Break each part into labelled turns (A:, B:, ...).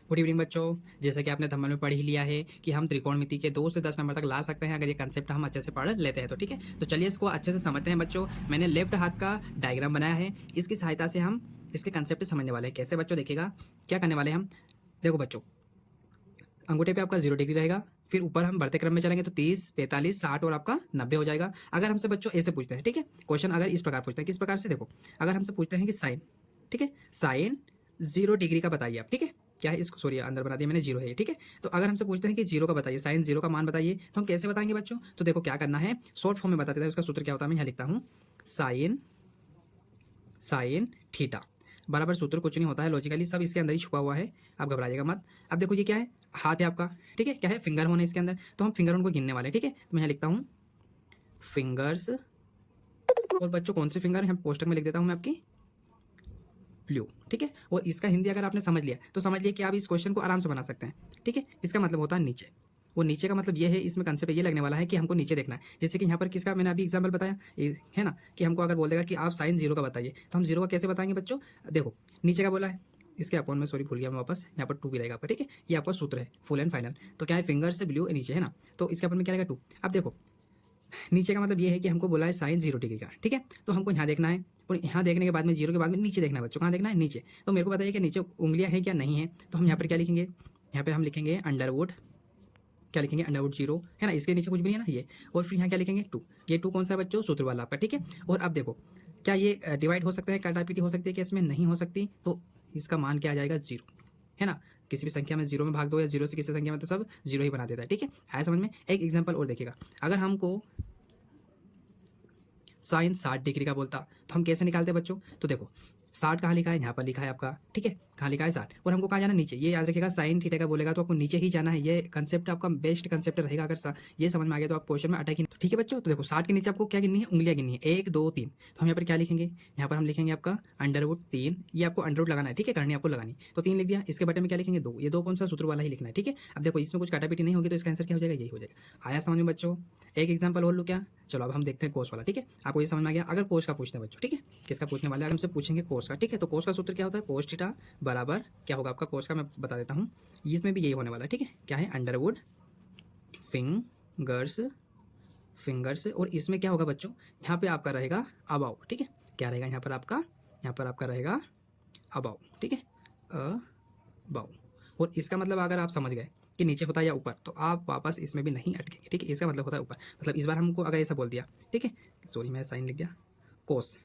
A: Good evening बच्चों। जैसा कि आपने थंबनेल में पढ़ ही लिया है कि हम त्रिकोणमिति के 2 से 10 नंबर तक ला सकते हैं अगर ये कंसेप्ट हम अच्छे से पढ़ लेते हैं तो ठीक है। तो चलिए इसको अच्छे से समझते हैं बच्चों। मैंने लेफ्ट हाथ का डायग्राम बनाया है, इसकी सहायता से हम इसके कंसेप्ट समझने वाले हैं। कैसे बच्चों, देखिएगा क्या करने वाले हैं हम। देखो बच्चों, अंगूठे पे आपका 0 डिग्री रहेगा, फिर ऊपर हम बढ़ते क्रम में चलेंगे तो 30, 45, 60 और आपका 90 हो जाएगा। अगर हमसे बच्चों ऐसे पूछते हैं, ठीक है, क्वेश्चन अगर इस प्रकार पूछते हैं, किस प्रकार से, देखो अगर हमसे पूछते हैं कि साइन, ठीक है, साइन 0 डिग्री का बताइए आप, ठीक है, क्या है इसको, सॉरी अंदर बना दिया मैंने, 0 है ये, ठीक है। तो अगर हमसे पूछते हैं कि 0 का बताइए, साइन 0 का मान बताइए, तो हम कैसे बताएंगे बच्चों। तो देखो क्या करना है, शॉर्ट फॉर्म में बता देता है, उसका सूत्र क्या होता है, मैं यहाँ लिखता हूँ, साइन साइन थीटा बराबर, सूत्र कुछ नहीं होता है, लॉजिकली सब इसके अंदर ही छुपा हुआ है, आप घबराइएगा मत। अब देखो ये क्या है, हाथ है आपका, ठीक है, क्या है, फिंगर होने इसके अंदर, तो हम फिंगर उनको गिनने वाले हैं, ठीक है। तो मैं यहाँ लिखता हूँ फिंगर्स, और बच्चों कौन से फिंगर, यहाँ पोस्टर में लिख देता हूँ मैं आपकी ब्लू, ठीक है। और इसका हिंदी अगर आपने समझ लिया तो समझ लिया कि आप इस क्वेश्चन को आराम से बना सकते हैं, ठीक है। इसका मतलब होता है नीचे, वो नीचे का मतलब ये है, इसमें कंसेप्ट ये लगने वाला है कि हमको नीचे देखना है। जैसे कि यहाँ पर किसका मैंने अभी एग्जाम्पल बताया, है ना, कि हमको अगर बोल देगा कि आप साइन 0 का बताइए, तो हम 0 का कैसे बताएंगे बच्चों। देखो नीचे का बोला है, इसके अपॉन में, सॉरी भूल गया मैं वापस, यहाँ पर 2 भी रहेगा आपका, ठीक है। ये आपका सूत्र है फुल एंड फाइनल। तो क्या है, फिंगर से ब्लू नीचे, है ना, तो इसके अपॉन में क्या रहेगा 2। अब देखो नीचे का मतलब ये है कि हमको बोला है साइन 0 डिग्री का, ठीक है। तो हमको यहाँ देखना है, और यहाँ देखने के बाद में 0 के बाद में नीचे देखना है बच्चों, कहाँ देखना है, नीचे। तो मेरे को बताइए कि नीचे उंगलियाँ हैं क्या, नहीं है, तो हम यहाँ पर क्या लिखेंगे, यहाँ पर हम लिखेंगे अंडरवुड, क्या लिखेंगे, अंडरवुड 0, है ना, इसके नीचे कुछ भी नहीं है ना ये। और फिर यहाँ क्या लिखेंगे 2, ये 2 कौन सा है बच्चों, सूत्र वाला आपका, ठीक है। और अब देखो क्या ये डिवाइड हो सकते हैं, काटापीटी हो सकती है, क्या इसमें नहीं हो सकती, तो इसका मान क्या आ जाएगा 0, है ना। किसी भी संख्या में 0 में भाग दो या 0 से किसी संख्या में, तो सब 0 ही बना देता है, ठीक है। आया समझ में। एक एग्जाम्पल और देखिएगा, अगर हमको साइन 60 डिग्री का बोलता तो हम कैसे निकालते हैं बच्चों। तो देखो 60 कहाँ लिखा है, यहाँ पर लिखा है आपका, ठीक है, कहाँ लिखा है 60, और हमको कहाँ जाना, नीचे। ये याद रखिएगा, साइन थीटा का बोलेगा तो आपको नीचे ही जाना है, ये कंसेप्ट आपका बेस्ट कंसेप्ट रहेगा। अगर ये समझ में आ गया तो आप क्वेश्चन में अटैक, तो ठीक है बच्चों। तो देखो 60 के नीचे आपको क्या गिननी है, उंगलियां गिननी है, 1 2 3। तो हम यहाँ पर क्या लिखेंगे, यहाँ पर हम लिखेंगे आपका अंडरवुड 3, ये आपको अंडरवुड लगाना है, ठीक है, करनी आपको लगानी, तो 3 लिख दिया। इसके बटे में क्या लिखेंगे 2, ये 2 कौन सा, सूत्र वाला ही लिखना है, ठीक है। अब देखो इसमें कुछ काटापीटी नहीं होगी तो इसका आंसर क्या हो जाएगा, यही हो जाएगा। आया समझ में बच्चों। एक एग्जाम्पल और लो क्या, चलो अब हम देखते हैं कोस वाला, ठीक है। आपको ये समझ में आ गया। अगर कोस का पूछते हैं बच्चों, ठीक है, किसका पूछने वाले हैं, हमसे पूछेंगे कोस का, ठीक है। तो कोस का सूत्र क्या होता है, कोस थीटा बराबर क्या होगा आपका, कोस का मैं बता देता हूँ, इसमें भी यही होने वाला है, ठीक है। क्या है, अंडरवुड फिंगर्स, फिंगर्स, और इसमें क्या होगा बच्चों, यहाँ पे आपका रहेगा अबाउ, ठीक है। क्या रहेगा यहाँ पर आपका रहेगा अबाउ, ठीक है, अबाउ। और इसका मतलब अगर आप समझ गए कि नीचे होता है या ऊपर, तो आप वापस इसमें भी नहीं अटकेंगे, ठीक है। इसका मतलब होता है ऊपर, मतलब इस बार हमको अगर ऐसा बोल दिया, ठीक है, सॉरी मैं साइन लिख दिया, कोस,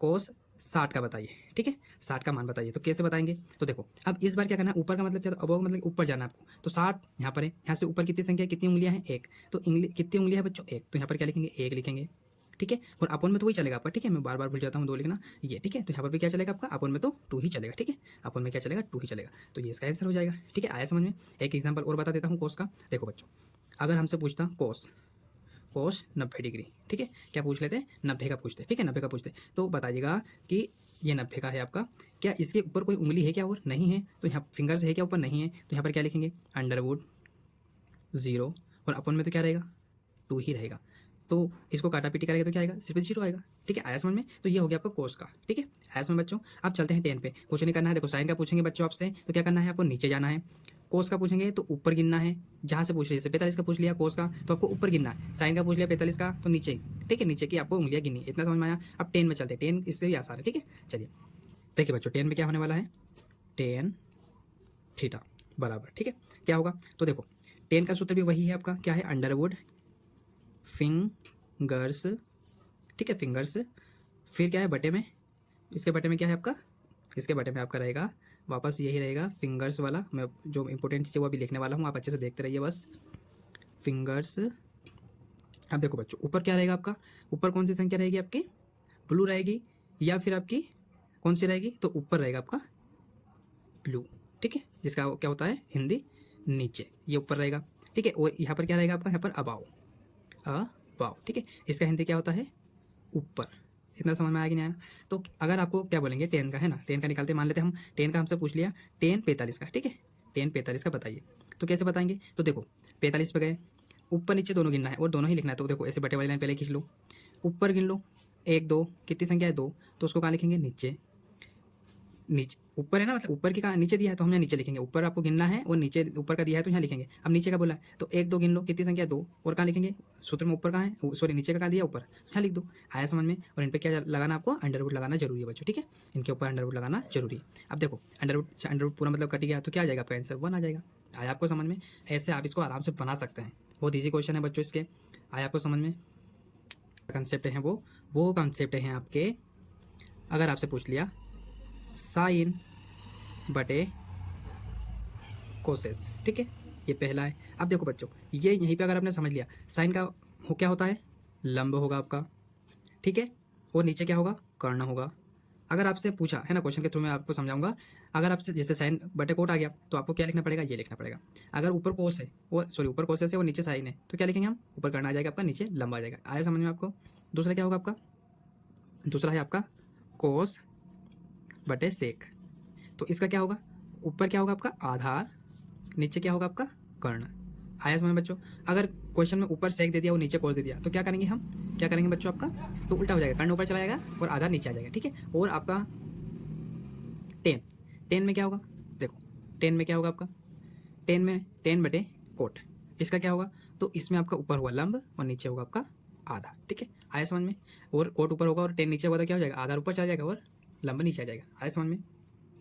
A: कोस 60 का बताइए, ठीक है, 60 का मान बताइए, तो कैसे बताएंगे। तो देखो अब इस बार क्या करना है, ऊपर का मतलब क्या, अबव मतलब ऊपर जाना है आपको। तो 60 यहाँ पर है, यहाँ से ऊपर कितनी संख्या, कितनी उंगलियां हैं, 1, तो कितनी उंगलियां है बच्चों, 1, तो यहाँ पर क्या लिखेंगे, 1 लिखेंगे, ठीक है। और अपोन में तो वही चलेगा आपका, ठीक है, मैं बार बार भूल जाता हूँ 2 लिखना, ये ठीक है। तो यहाँ पर भी क्या चलेगा आपका, अपोन में तो 2 ही चलेगा, ठीक है, अपोन में क्या चलेगा, 2 ही चलेगा। तो ये इसका आंसर हो जाएगा, ठीक है। आया समझ में। एक एग्जाम्पल और बता देता हूँ कोस का। देखो बच्चों, अगर हमसे पूछता कोस, कोस 90 डिग्री, ठीक है, क्या पूछ लेते हैं, 90 का पूछते, ठीक है, 90 का पूछते, तो बताइएगा कि ये 90 का है आपका, क्या इसके ऊपर कोई उंगली है क्या, और नहीं है, तो यहाँ फिंगर्स है क्या, ऊपर नहीं है, तो यहाँ पर क्या लिखेंगे, अंडरवुड 0, और अपन में तो क्या रहेगा, 2 ही रहेगा। तो इसको काटा पीटी करेगा तो क्या आएगा, सिर्फ 0 आएगा, ठीक है। आया समझ में। तो ये हो गया आपका कोस का, ठीक है। आया समझ बच्चों। अब चलते हैं 10 पे, कुछ नहीं करना है। देखो साइन का पूछेंगे बच्चों आपसे, तो क्या करना है, आपको नीचे जाना है। कोस का पूछेंगे तो ऊपर गिनना है, जहाँ से पूछ लिया, जैसे 45 का पूछ लिया कोस का, तो आपको ऊपर गिनना है। साइन का पूछ लिया 45 का, तो नीचे, ठीक है, नीचे की आपको उंगलियां गिननी है। इतना समझ में आया। अब 10 में चलते हैं, 10 इससे भी आसान है, ठीक है। चलिए देखिए बच्चों, 10 में क्या होने वाला है, 10 थीटा बराबर, ठीक है, क्या होगा। तो देखो 10 का सूत्र भी वही है आपका, क्या है, अंडरवुड फिंगर्स, ठीक है, फिंगर्स, फिर क्या है बटे में, इसके बटे में क्या है आपका, इसके बटे में आपका रहेगा वापस यही रहेगा फिंगर्स वाला। मैं जो इंपॉर्टेंट चीज़ है वो अभी लिखने वाला हूँ, आप अच्छे से देखते रहिए बस, फिंगर्स। अब देखो बच्चों, ऊपर क्या रहेगा आपका, ऊपर कौन सी संख्या रहेगी आपकी, ब्लू रहेगी, या फिर आपकी कौन सी रहेगी, तो ऊपर रहेगा आपका ब्लू, ठीक है, जिसका क्या होता है हिंदी नीचे, ये ऊपर रहेगा, ठीक है। और यहाँ पर क्या रहेगा आपका, यहाँ पर अबाव, अबाव, ठीक है, इसका हिंदी क्या होता है, ऊपर। इतना समझ में आया कि नहीं आया। तो अगर आपको क्या बोलेंगे 10 का, है ना, 10 का निकालते मान लेते हैं हम, 10 का हमसे पूछ लिया, 10 45 का, ठीक है, 10 45 का बताइए, तो कैसे बताएंगे। तो देखो 45 पे गए, ऊपर नीचे दोनों गिनना है और दोनों ही लिखना है। तो देखो ऐसे बटे वाली लाइन पहले खींच लो, ऊपर गिन लो 1 2, कितनी संख्या है 2, तो उसको कहाँ लिखेंगे, नीचे, नीचे ऊपर है ना, मतलब ऊपर की कहाँ नीचे दिया है तो हम यहाँ नीचे लिखेंगे। ऊपर आपको गिनना है और नीचे ऊपर का दिया है तो यहाँ लिखेंगे। अब नीचे का बोला है तो 1 2 गिन लो, कितनी संख्या 2, और कहाँ लिखेंगे सूत्र में ऊपर कहाँ है, सॉरी नीचे का कहाँ दिया ऊपर, यहाँ लिख दो। आया समझ में। और इन पे क्या लगाना आपको, अंडर रूट लगाना जरूरी है बच्चों, ठीक है। इनके ऊपर अंडर रूट लगाना जरूरी है। अब देखो अंडर रूट पूरा मतलब कट गया तो क्या आ जाएगा आपका आंसर 1 आ जाएगा। आया आपको समझ में। ऐसे आप इसको आराम से बना सकते हैं। बहुत ईजी क्वेश्चन है बच्चों इसके। आया आपको समझ में। कंसेप्ट है वो कंसेप्ट हैं आपके, अगर आपसे पूछ लिया साइन बटे कोसेस, ठीक है, ये पहला है। अब देखो बच्चों, ये यहीं पे अगर आपने समझ लिया साइन का क्या होता है, लंब होगा आपका, ठीक है, और नीचे क्या होगा, कर्ण होगा। अगर आपसे पूछा है ना, क्वेश्चन के थ्रू मैं आपको समझाऊंगा। अगर आपसे जैसे साइन बटे कोट आ गया तो आपको क्या लिखना पड़ेगा, ये लिखना पड़ेगा। अगर ऊपर कोस है वो सॉरी ऊपर कोसेस है और नीचे साइन है तो क्या लिखेंगे हम, ऊपर कर्ण आ जाएगा आपका, नीचे लंब आ जाएगा। आया समझ में आपको। दूसरा क्या होगा आपका, दूसरा है आपका कोस बटे सेक। तो इसका क्या होगा, ऊपर क्या होगा आपका आधार, नीचे क्या होगा आपका कर्ण। आया समझ में बच्चों। अगर क्वेश्चन में ऊपर सेक दे दिया और नीचे कोस दे दिया तो क्या करेंगे हम, क्या करेंगे बच्चों आपका, तो उल्टा हो जाएगा, कर्ण ऊपर चला जाएगा और आधार नीचे आ जाएगा, ठीक है। और आपका 10 में क्या होगा, देखो 10 में क्या होगा आपका, 10 में 10 बटे कोट, इसका क्या होगा, तो इसमें आपका ऊपर होगा लंब और नीचे होगा आपका आधा, ठीक है। आया समझ में। और कोट ऊपर होगा और 10 नीचे होगा तो क्या हो जाएगा, आधार ऊपर चला जाएगा और लंब नीचे आ जाएगा। आया समझ में।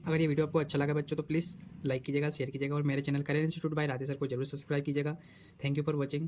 A: अगर ये वीडियो आपको अच्छा लगा बच्चों तो प्लीज़ लाइक कीजिएगा, शेयर कीजिएगा और मेरे channel career institute by Radhe sir को जरूर सब्सक्राइब कीजिएगा। Thank you for watching.